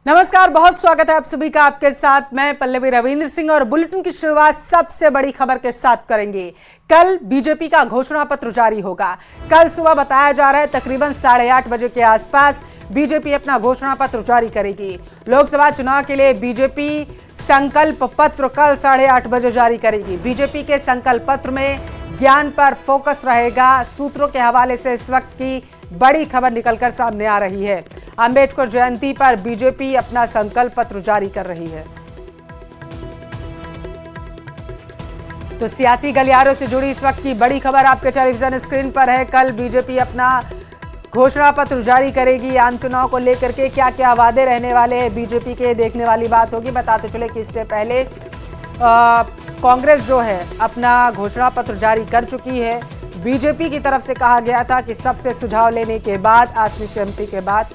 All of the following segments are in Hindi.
नमस्कार, बहुत स्वागत है आप सभी का। आपके साथ मैं पल्लवी रविंद्र सिंह और बुलेटिन की शुरुआत सबसे बड़ी खबर के साथ करेंगे। कल बीजेपी का घोषणा पत्र जारी होगा। कल सुबह बताया जा रहा है तकरीबन 8:30 बजे के आसपास बीजेपी अपना घोषणा पत्र जारी करेगी। लोकसभा चुनाव के लिए बीजेपी संकल्प पत्र कल 8:30 बजे जारी करेगी। बीजेपी के संकल्प पत्र में ज्ञान पर फोकस रहेगा। सूत्रों के हवाले से इस वक्त की बड़ी खबर निकलकर सामने आ रही है। अंबेडकर जयंती पर बीजेपी अपना संकल्प पत्र जारी कर रही है। तो सियासी गलियारों से जुड़ी इस वक्त की बड़ी खबर आपके टेलीविजन स्क्रीन पर है। कल बीजेपी अपना घोषणा पत्र जारी करेगी। आम चुनाव को लेकर के क्या क्या वादे रहने वाले हैं बीजेपी के, देखने वाली बात होगी। बताते चले कि इससे पहले कांग्रेस जो है अपना घोषणा पत्र जारी कर चुकी है। बीजेपी की तरफ से कहा गया था कि सबसे सुझाव लेने के बाद, आसमी सहमति के बाद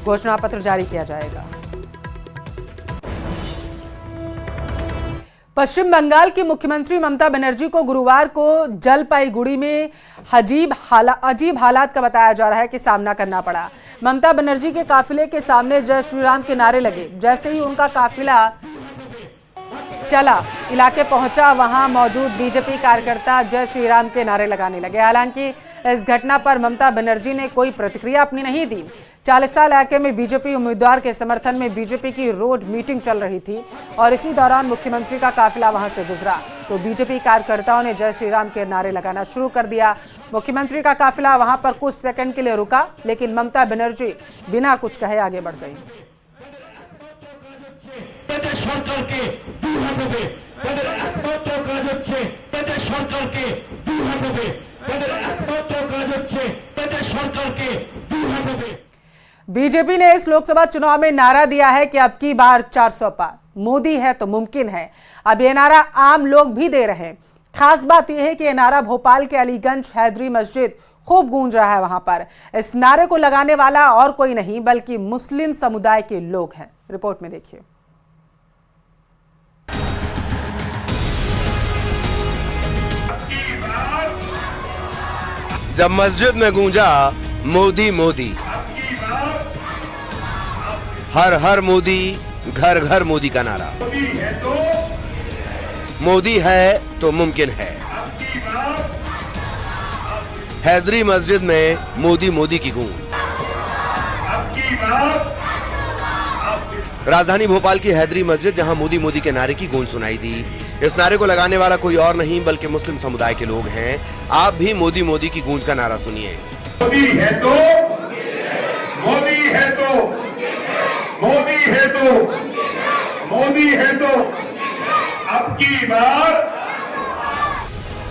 घोषणा पत्र जारी किया जाएगा। पश्चिम बंगाल की मुख्यमंत्री ममता बनर्जी को गुरुवार को जलपाईगुड़ी में अजीब हालात का बताया जा रहा है कि सामना करना पड़ा। ममता बनर्जी के काफिले के सामने जय श्री राम के नारे लगे। जैसे ही उनका काफिला चला, इलाके पहुंचा, वहां मौजूद बीजेपी कार्यकर्ता जय श्री राम के नारे लगाने लगे। हालांकि इस घटना पर ममता बनर्जी ने कोई प्रतिक्रिया अपनी नहीं दी। चालीसा इलाके में बीजेपी उम्मीदवार के समर्थन में बीजेपी की रोड मीटिंग चल रही थी और इसी दौरान मुख्यमंत्री का काफिला वहां से गुजरा तो बीजेपी कार्यकर्ताओं ने जय श्री राम के नारे लगाना शुरू कर दिया। मुख्यमंत्री का काफिला वहां पर कुछ सेकंड के लिए रुका, लेकिन ममता बनर्जी बिना कुछ कहे आगे बढ़ गई। बीजेपी ने इस लोकसभा चुनाव में नारा दिया है कि अब की बार 400 पार, मोदी है तो मुमकिन है। अब ये नारा आम लोग भी दे रहे हैं। खास बात यह है कि यह नारा भोपाल के अलीगंज हैदरी मस्जिद खूब गूंज रहा है। वहां पर इस नारे को लगाने वाला और कोई नहीं बल्कि मुस्लिम समुदाय के लोग हैं। रिपोर्ट में देखिए। जब मस्जिद में गूंजा मोदी मोदी, हर हर मोदी, घर घर मोदी का नारा। मोदी है तो मुमकिन है। हैदरी मस्जिद में मोदी मोदी की गूंज। राजधानी भोपाल की हैदरी मस्जिद, जहां मोदी मोदी के नारे की गूंज सुनाई दी। इस नारे को लगाने वाला कोई और नहीं बल्कि मुस्लिम समुदाय के लोग हैं। आप भी मोदी मोदी की गूंज का नारा सुनिए। मोदी है तो, मोदी है तो, मोदी है तो, मोदी है तो, अब की बार।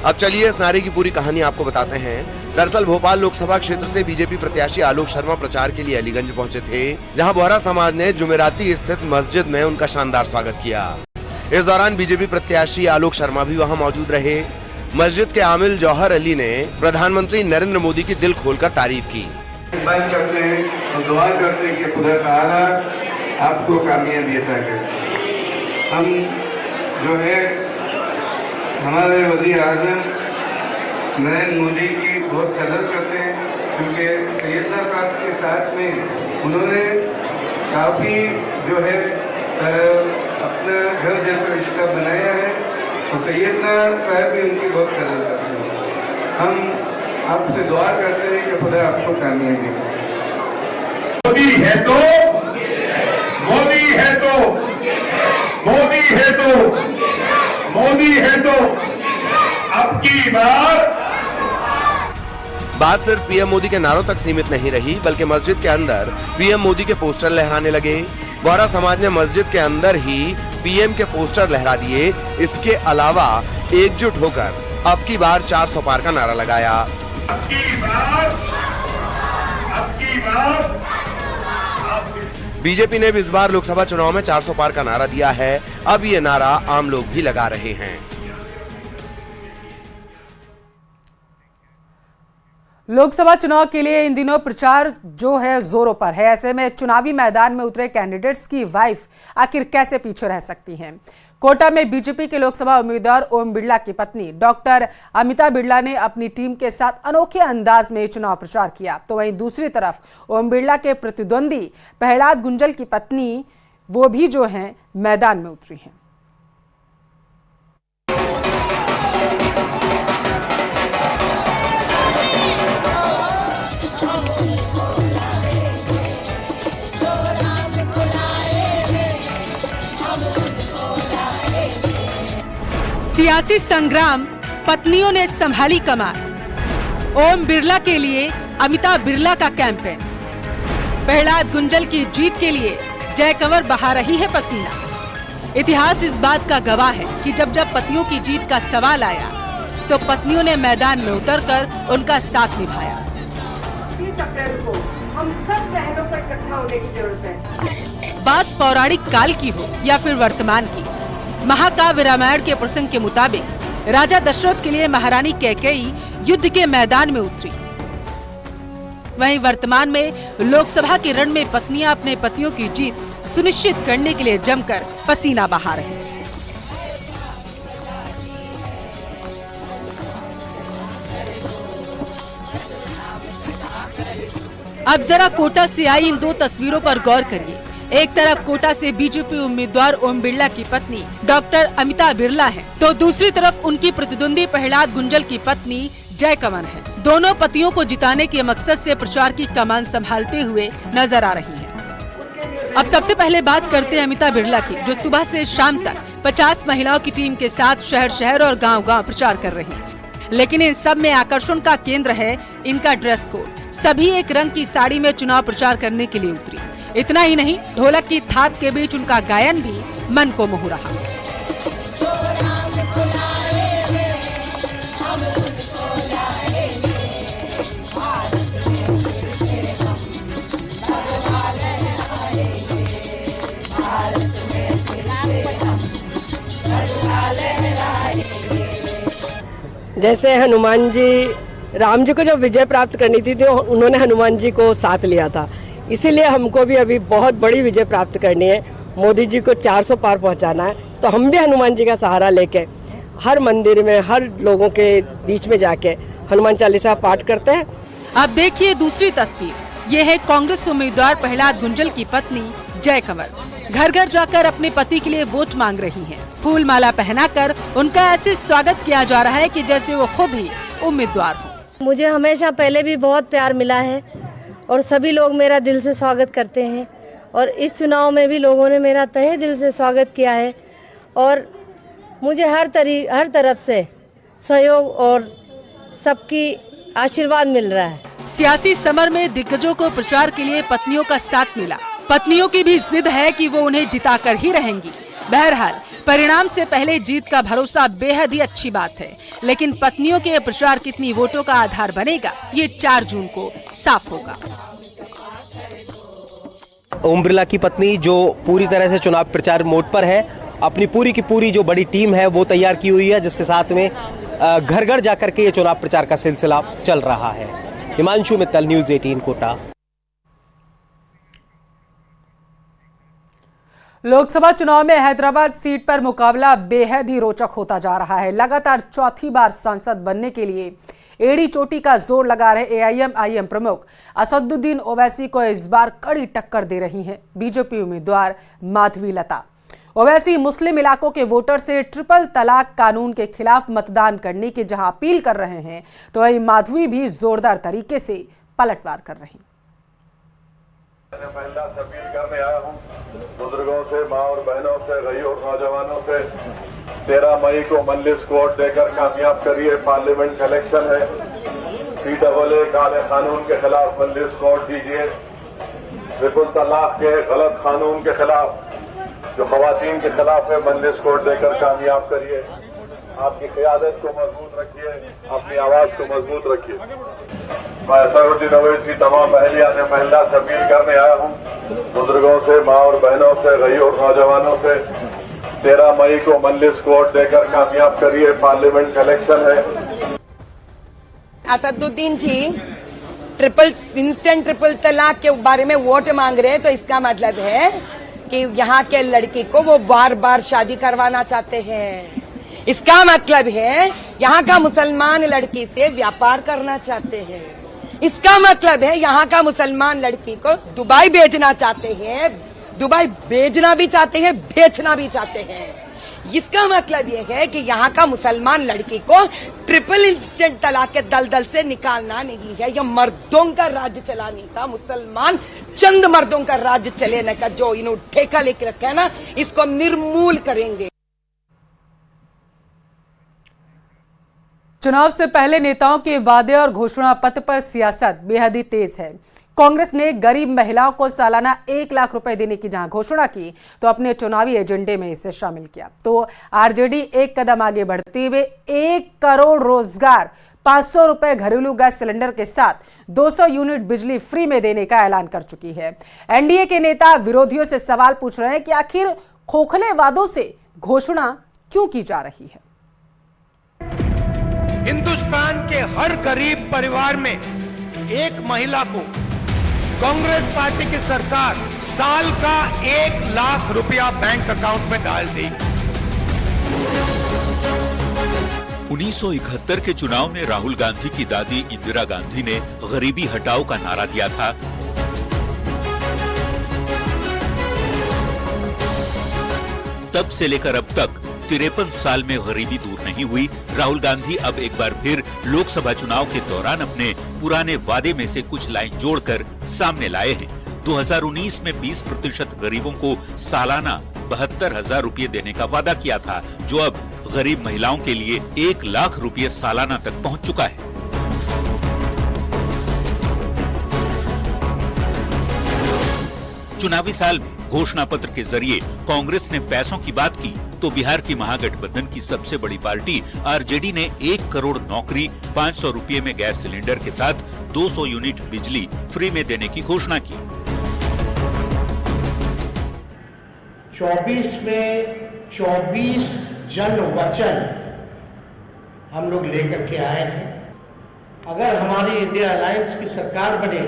अब चलिए इस नारे की पूरी कहानी आपको बताते हैं। दरअसल भोपाल लोकसभा क्षेत्र से बीजेपी प्रत्याशी आलोक शर्मा प्रचार के लिए अलीगंज पहुंचे थे, जहां बोहरा समाज ने जुमेराती स्थित मस्जिद में उनका शानदार स्वागत किया। इस दौरान बीजेपी प्रत्याशी आलोक शर्मा भी वहां मौजूद रहे। मस्जिद के आमिल जौहर अली ने प्रधानमंत्री नरेंद्र मोदी की दिल खोलकर तारीफ की। बात करते हैं और दुआ करते हैं कि खुदा ताला आपको कामयाबी अता करे। हम जो है हमारे वज़ीर आज़म नरेंद्र मोदी की बहुत कदर करते हैं, क्योंकि सैयदना साहब के साथ में उन्होंने काफ़ी जो है अपना घर जैसा रिश्ता बनाया है और सैयदना साहब भी उनकी बहुत कदर करते हैं। हम आपसे दुआ करते हैं कि खुदा आपको कामयाबी दे। मोदी है तो, मोदी है तो, मोदी है तो, मोदी है तो, अब की बार। बात सिर्फ पीएम मोदी के नारों तक सीमित नहीं रही, बल्कि मस्जिद के अंदर पीएम मोदी के पोस्टर लहराने लगे। बोहरा समाज ने मस्जिद के अंदर ही पीएम के पोस्टर लहरा दिए। इसके अलावा एकजुट होकर अब की बार 400 पार का नारा लगाया। अब की बार, अब की बार। बीजेपी ने भी इस बार लोकसभा चुनाव में 400 पार का नारा दिया है। अब ये नारा आम लोग भी लगा रहे हैं। लोकसभा चुनाव के लिए इन दिनों प्रचार जो है जोरों पर है। ऐसे में चुनावी मैदान में उतरे कैंडिडेट्स की वाइफ आखिर कैसे पीछे रह सकती हैं? कोटा में बीजेपी के लोकसभा उम्मीदवार ओम बिड़ला की पत्नी डॉक्टर अमिता बिड़ला ने अपनी टीम के साथ अनोखे अंदाज में चुनाव प्रचार किया, तो वहीं दूसरी तरफ ओम बिड़ला के प्रतिद्वंदी प्रहलाद गुंजल की पत्नी वो भी जो हैं मैदान में उतरी हैं। सियासी संग्राम, पत्नियों ने संभाली कमान। ओम बिड़ला के लिए अमिता बिड़ला का कैंपेन। प्रहलाद गुंजल की जीत के लिए जय कंवर बहा रही है पसीना। इतिहास इस बात का गवाह है कि जब जब पतियों की जीत का सवाल आया तो पत्नियों ने मैदान में उतरकर उनका साथ निभाया। 30 अप्रैल को हम सब बहनों को इकट्ठा होने की जरूरत है। बात पौराणिक काल की हो या फिर वर्तमान की, महाकाव्य रामायण के प्रसंग के मुताबिक राजा दशरथ के लिए महारानी कैकेयी युद्ध के मैदान में उतरी। वहीं वर्तमान में लोकसभा के रण में पत्नियां अपने पतियों की जीत सुनिश्चित करने के लिए जमकर पसीना बहा रही हैं। अब जरा कोटा से आई इन दो तस्वीरों पर गौर करिए। एक तरफ कोटा से बीजेपी उम्मीदवार ओम बिड़ला की पत्नी डॉक्टर अमिता बिड़ला है, तो दूसरी तरफ उनकी प्रतिद्वंदी प्रहलाद गुंजल की पत्नी जय कंवर है। दोनों पतियों को जिताने के मकसद से प्रचार की कमान संभालते हुए नजर आ रही हैं। अब सबसे पहले बात करते हैं अमिता बिड़ला की, जो सुबह से शाम तक 50 महिलाओं की टीम के साथ शहर शहर और गांव-गांव प्रचार कर रही हैं। लेकिन इन सब में आकर्षण का केंद्र है इनका ड्रेस कोड। सभी एक रंग की साड़ी में चुनाव प्रचार करने के लिए उतरी। इतना ही नहीं, ढोलक की थाप के बीच उनका गायन भी मन को मोह रहा। जैसे हनुमान जी, राम जी को जब विजय प्राप्त करनी थी तो उन्होंने हनुमान जी को साथ लिया था, इसीलिए हमको भी अभी बहुत बड़ी विजय प्राप्त करनी है। मोदी जी को 400 पार पहुंचाना है, तो हम भी हनुमान जी का सहारा लेके हर मंदिर में, हर लोगों के बीच में जाके हनुमान चालीसा पाठ करते हैं। अब देखिए दूसरी तस्वीर। ये है कांग्रेस उम्मीदवार प्रहलाद गुंजल की पत्नी जय कंवर। घर घर जाकर अपने पति के लिए वोट मांग रही हैं। फूल माला पहनाकर उनका ऐसे स्वागत किया जा रहा है कि जैसे वो खुद ही उम्मीदवार हो। मुझे हमेशा पहले भी बहुत प्यार मिला है और सभी लोग मेरा दिल से स्वागत करते हैं, और इस चुनाव में भी लोगों ने मेरा तहे दिल से स्वागत किया है और मुझे हर तरफ से सहयोग और सबकी आशीर्वाद मिल रहा है। सियासी समर में दिग्गजों को प्रचार के लिए पत्नियों का साथ मिला। पत्नियों की भी जिद है कि वो उन्हें जिताकर ही रहेंगी। बहरहाल परिणाम से पहले जीत का भरोसा बेहद ही अच्छी बात है, लेकिन पत्नियों के प्रचार कितनी वोटों का आधार बनेगा, ये 4 जून को साफ होगा। ओम बिड़ला की पत्नी जो पूरी तरह से चुनाव प्रचार मोड पर है, अपनी पूरी की पूरी जो बड़ी टीम है वो तैयार की हुई है, जिसके साथ में घर घर जाकर के ये चुनाव प्रचार का सिलसिला चल रहा है। हिमांशु मित्तल, न्यूज़ 18 कोटा। लोकसभा चुनाव में हैदराबाद सीट पर मुकाबला बेहद ही रोचक होता जा रहा है। लगातार चौथी बार सांसद बनने के लिए एड़ी चोटी का जोर लगा रहे AIM-IM प्रमुख असदुद्दीन ओवैसी को इस बार कड़ी टक्कर दे रही हैं बीजेपी उम्मीदवार माधवी लता। ओवैसी मुस्लिम इलाकों के वोटर से ट्रिपल तलाक कानून के खिलाफ मतदान करने की जहां अपील कर रहे हैं, तो वहीं माधवी भी जोरदार तरीके से पलटवार कर रही। महिला से अपील करने आया हूँ, बुजुर्गों से, माँ और बहनों से, गरीब और नौजवानों से, 13 मई को मजलिस कोर्ट देकर कामयाब करिए। पार्लियामेंट इलेक्शन है, CAA काले कानून के खिलाफ मजलिस कोर्ट दीजिए। ट्रिपल तलाक के गलत कानून के खिलाफ, जो खवातीन के खिलाफ है, मजलिस कोर्ट देकर कामयाब करिए। आपकी क़यादत को मजबूत रखिए, अपनी आवाज को मजबूत रखिए। मैं असदुद्दीन ओवैसी तमाम अहलिया ने महिला से अपील करने आया हूँ, बुजुर्गों से, माँ और बहनों से, गरीब और नौजवानों से, 13 मई को मजलिस कोर्ट देकर कामयाब करिए। पार्लियामेंट इलेक्शन है। असदुद्दीन जी इंस्टेंट ट्रिपल तलाक के बारे में वोट मांग रहे हैं, तो इसका मतलब है कि यहाँ के लड़की को वो बार बार शादी करवाना चाहते हैं। इसका मतलब है यहाँ का मुसलमान लड़की से व्यापार करना चाहते हैं। इसका मतलब है यहाँ का मुसलमान लड़की को दुबई भेजना चाहते हैं, दुबई भेजना भी चाहते हैं, बेचना भी चाहते हैं। इसका मतलब यह है कि यहाँ का मुसलमान लड़की को ट्रिपल इंस्टेंट तलाक के दलदल से निकालना नहीं है। यह मर्दों का राज्य चलाने का, मुसलमान चंद मर्दों का राज्य चलाने का जो इन्होंने ठेका लेके रखा है ना, इसको हम निर्मूल करेंगे। चुनाव से पहले नेताओं के वादे और घोषणा पत्र पर सियासत बेहद ही तेज है। कांग्रेस ने गरीब महिलाओं को सालाना 1 लाख रुपए देने की जहां घोषणा की, तो अपने चुनावी एजेंडे में इसे शामिल किया। तो आरजेडी एक कदम आगे बढ़ते हुए 1 करोड़ रोजगार, 500 रुपए घरेलू गैस सिलेंडर के साथ 200 यूनिट बिजली फ्री में देने का ऐलान कर चुकी है। एनडीए के नेता विरोधियों से सवाल पूछ रहे हैं कि आखिर खोखले वादों से घोषणा क्यों की जा रही है। हिंदुस्तान के हर गरीब परिवार में एक महिला को कांग्रेस पार्टी की सरकार साल का 1 लाख रुपया बैंक अकाउंट में डाल देगी। 1971 के चुनाव में राहुल गांधी की दादी इंदिरा गांधी ने गरीबी हटाओ का नारा दिया था। तब से लेकर अब तक 53 साल में गरीबी दूर नहीं हुई। राहुल गांधी अब एक बार फिर लोकसभा चुनाव के दौरान अपने पुराने वादे में से कुछ लाइन जोड़कर सामने लाए हैं। 2019 में 20% गरीबों को सालाना 72,000 रुपये देने का वादा किया था, जो अब गरीब महिलाओं के लिए 1 लाख रुपये सालाना तक पहुंच चुका है। चुनावी साल में घोषणा पत्र के जरिए कांग्रेस ने पैसों की बात की, तो बिहार की महागठबंधन की सबसे बड़ी पार्टी आरजेडी ने 1 करोड़ नौकरी, 500 रुपये में गैस सिलेंडर के साथ 200 यूनिट बिजली फ्री में देने की घोषणा की। 24 में 24 जन वचन हम लोग लेकर के आए हैं। अगर हमारी इंडिया अलायंस की सरकार बने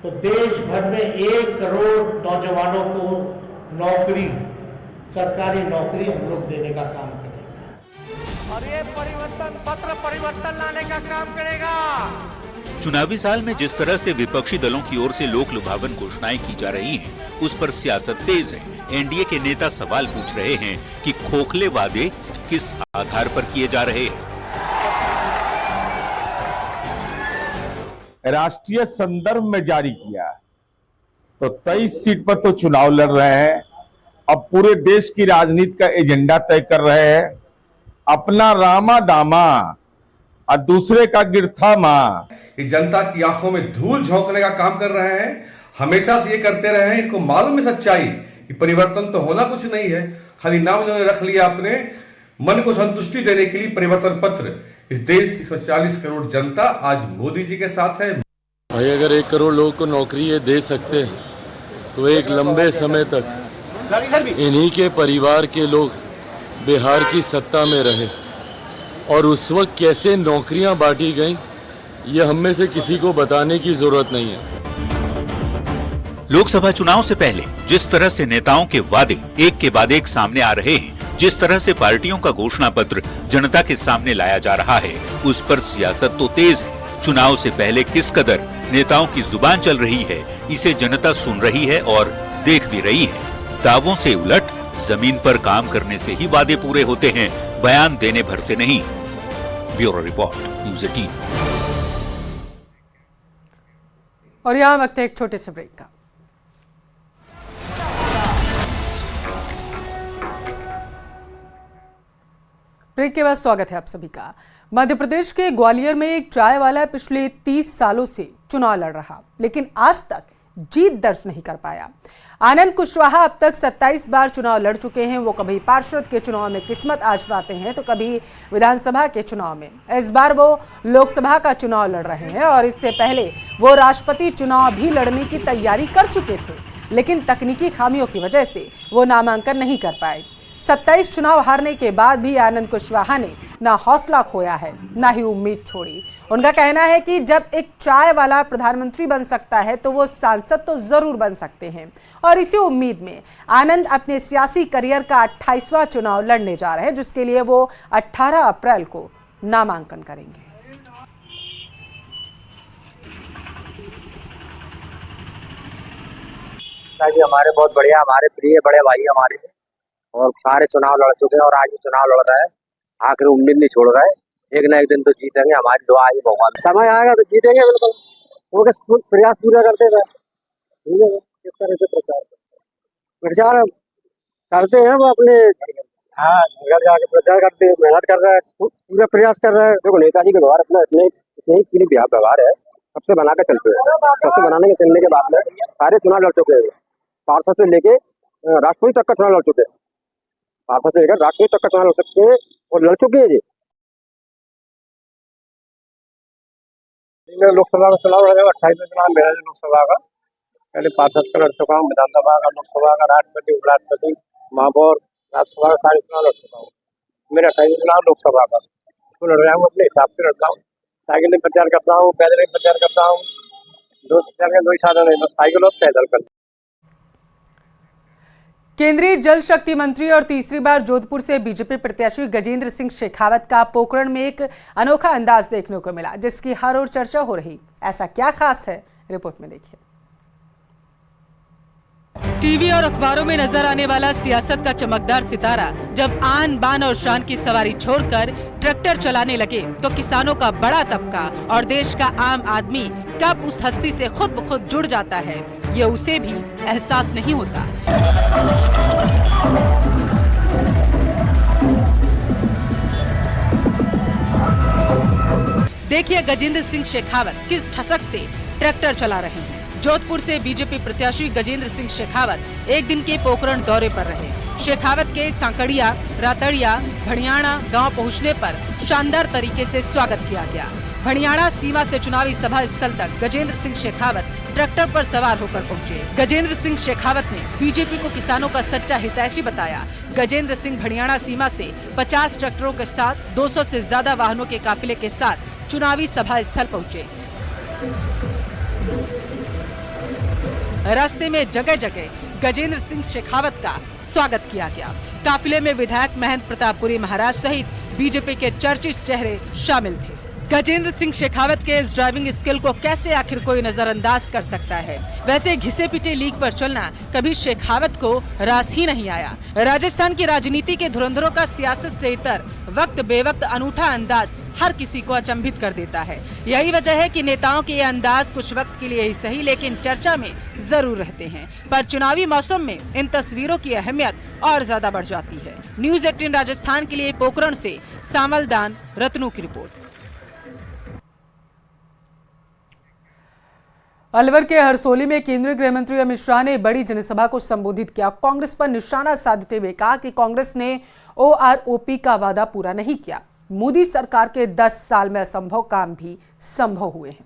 तो देश भर में 1 करोड़ नौजवानों को नौकरी, सरकारी नौकरी हम लोग देने का काम करेंगे और ये परिवर्तन पत्र परिवर्तन लाने का काम करेगा। चुनावी साल में जिस तरह से विपक्षी दलों की ओर से लोक लुभावन घोषणाएं की जा रही हैं, उस पर सियासत तेज है। एनडीए के नेता सवाल पूछ रहे हैं कि खोखले वादे किस आधार पर किए जा रहे हैं। राष्ट्रीय संदर्भ में जारी किया, तो 23 सीट पर तो चुनाव लड़ रहे हैं। अब पूरे देश की राजनीति का एजेंडा तय कर रहे हैं। अपना रामा दामा और दूसरे का गिरथा माँ। ये जनता की आंखों में धूल झोंकने का काम कर रहे हैं। हमेशा से ये करते रहे हैं। इनको मालूम है सच्चाई कि परिवर्तन तो होना कुछ नहीं है, खाली नाम इन्होंने रख लिया अपने मन को संतुष्टि देने के लिए परिवर्तन पत्र। इस देश की 140 करोड़ जनता आज मोदी जी के साथ है। भाई अगर 1 करोड़ लोगों को नौकरी ये दे सकते तो एक लंबे समय तक इन्हीं के परिवार के लोग बिहार की सत्ता में रहे, और उस वक्त कैसे नौकरियां बांटी गईं, ये हम में से किसी को बताने की जरूरत नहीं है। लोकसभा चुनाव से पहले जिस तरह से नेताओं के वादे एक के बाद एक सामने आ रहे हैं, जिस तरह से पार्टियों का घोषणा पत्र जनता के सामने लाया जा रहा है, उस पर सियासत तो तेज है। चुनाव से पहले किस कदर नेताओं की जुबान चल रही है, इसे जनता सुन रही है और देख भी रही है। दावों से उलट जमीन पर काम करने से ही वादे पूरे होते हैं, बयान देने भर से नहीं। Bureau report, news 18। और यहाँ वक्त है एक छोटे से ब्रेक का। ब्रेक के बाद स्वागत है आप सभी का। मध्य प्रदेश के ग्वालियर में एक चाय वाला पिछले 30 सालों से चुनाव लड़ रहा, लेकिन आज तक जीत दर्ज नहीं कर पाया। आनंद कुशवाहा अब तक 27 बार चुनाव लड़ चुके हैं। वो कभी पार्षद के चुनाव में किस्मत आजमाते हैं, तो कभी विधानसभा के चुनाव में। इस बार वो लोकसभा का चुनाव लड़ रहे हैं और इससे पहले वो राष्ट्रपति चुनाव भी लड़ने की तैयारी कर चुके थे, लेकिन तकनीकी खामियों की वजह से वो नामांकन नहीं कर पाए। 27 चुनाव हारने के बाद भी आनंद कुशवाहा ने ना हौसला खोया है, ना ही उम्मीद छोड़ी। उनका कहना है कि जब एक चाय वाला प्रधानमंत्री बन सकता है तो वो सांसद तो जरूर बन सकते हैं। और इसी उम्मीद में आनंद अपने सियासी करियर का 28वां चुनाव लड़ने जा रहे हैं, जिसके लिए वो 18 अप्रैल को नामांकन करेंगे। जी हमारे बहुत बढ़िया, हमारे प्रिय बड़े भाई हमारे, और सारे चुनाव लड़ चुके हैं और आज भी चुनाव लड़ रहे हैं। आखिर उम्मीद नहीं छोड़ रहे, एक ना एक दिन तो जीतेंगे, हमारी दुआ है भगवान। समय आएगा तो जीतेंगे बिल्कुल, उनके प्रयास पूरा करते रहे। किस तरह से प्रचार करते हैं वो अपने, हाँ, घर जाके प्रचार करते हैं, मेहनत कर रहे हैं, पूरा प्रयास कर रहे हैं। देखो नेताजी के व्यवहार अपना इतने पूरी व्यवहार है, सबसे बनाकर चलते हैं। सबसे बनाने के चलने के बाद में सारे चुनाव लड़ चुके हैं, पार्षद से लेके राष्ट्रपति तक का चुनाव लड़ चुके हैं, पार्षद से लेकर राष्ट्रपति तक का चुनाव लड़ सकते हैं और लड़ चुके हैं जी। लोकसभा का चुनाव लड़ेगा, 28 चुनाव मेरा है लोकसभा का। पहले पार्षद का लड़ चुका हूँ, विधानसभा का, लोकसभा का, राष्ट्रपति, उपराष्ट्रपति, महापौर, राज्यसभा का सारे चुनाव लड़ चुका हूँ। मेरा 28 चुनाव लोकसभा का, उसको लड़ रहा हूँ, अपने हिसाब से लड़ता हूँ। साइकिल में प्रचार करता हूँ, पैदल में प्रचार करता हूँ, दो ही साधन है, साइकिल और पैदल करता हूँ। केंद्रीय जल शक्ति मंत्री और तीसरी बार जोधपुर से बीजेपी प्रत्याशी गजेंद्र सिंह शेखावत का पोकरण में एक अनोखा अंदाज देखने को मिला, जिसकी हर ओर चर्चा हो रही। ऐसा क्या खास है, रिपोर्ट में देखिए। टीवी और अखबारों में नजर आने वाला सियासत का चमकदार सितारा जब आन बान और शान की सवारी छोड़कर ट्रैक्टर चलाने लगे तो किसानों का बड़ा तबका और देश का आम आदमी कब उस हस्ती से खुद ब खुद जुड़ जाता है, ये उसे भी एहसास नहीं होता। देखिए गजेंद्र सिंह शेखावत किस ठसक से ट्रैक्टर चला रहे हैं। जोधपुर से बीजेपी प्रत्याशी गजेंद्र सिंह शेखावत एक दिन के पोकरण दौरे पर रहे। शेखावत के सांकड़िया, रातड़िया, भणियाणा गांव पहुंचने पर शानदार तरीके से स्वागत किया गया। भणियाणा सीमा से चुनावी सभा स्थल तक गजेंद्र सिंह शेखावत ट्रैक्टर पर सवार होकर पहुंचे। गजेंद्र सिंह शेखावत ने बीजेपी को किसानों का सच्चा हितैषी बताया। गजेंद्र सिंह भणियाणा सीमा से 50 ट्रैक्टरों के साथ 200 से ज्यादा वाहनों के काफिले के साथ चुनावी सभा स्थल पहुंचे। रास्ते में जगह जगह गजेंद्र सिंह शेखावत का स्वागत किया गया। काफिले में विधायक महेंद्र प्रतापपुरी महाराज सहित बीजेपी के चर्चित चेहरे शामिल थे। गजेंद्र सिंह शेखावत के इस ड्राइविंग स्किल को कैसे आखिर कोई नजरअंदाज कर सकता है। वैसे घिसे पिटे लीक पर चलना कभी शेखावत को रास ही नहीं आया। राजस्थान की राजनीति के धुरंधरों का सियासत से इतर वक्त बेवक्त अनूठा अंदाज हर किसी को अचंभित कर देता है। यही वजह है कि नेताओं के ये अंदाज कुछ वक्त के लिए ही सही लेकिन चर्चा में जरूर रहते हैं, पर चुनावी मौसम में इन तस्वीरों की अहमियत और ज्यादा बढ़ जाती है। न्यूज़ 18 राजस्थान के लिए पोकरण से सामलदान रत्नू की रिपोर्ट। अलवर के हरसोली में केंद्रीय गृह मंत्री अमित शाह ने बड़ी जनसभा को संबोधित किया। कांग्रेस पर निशाना साधते हुए कहा कि कांग्रेस ने OROP का वादा पूरा नहीं किया। मोदी सरकार के 10 साल में असंभव काम भी संभव हुए हैं।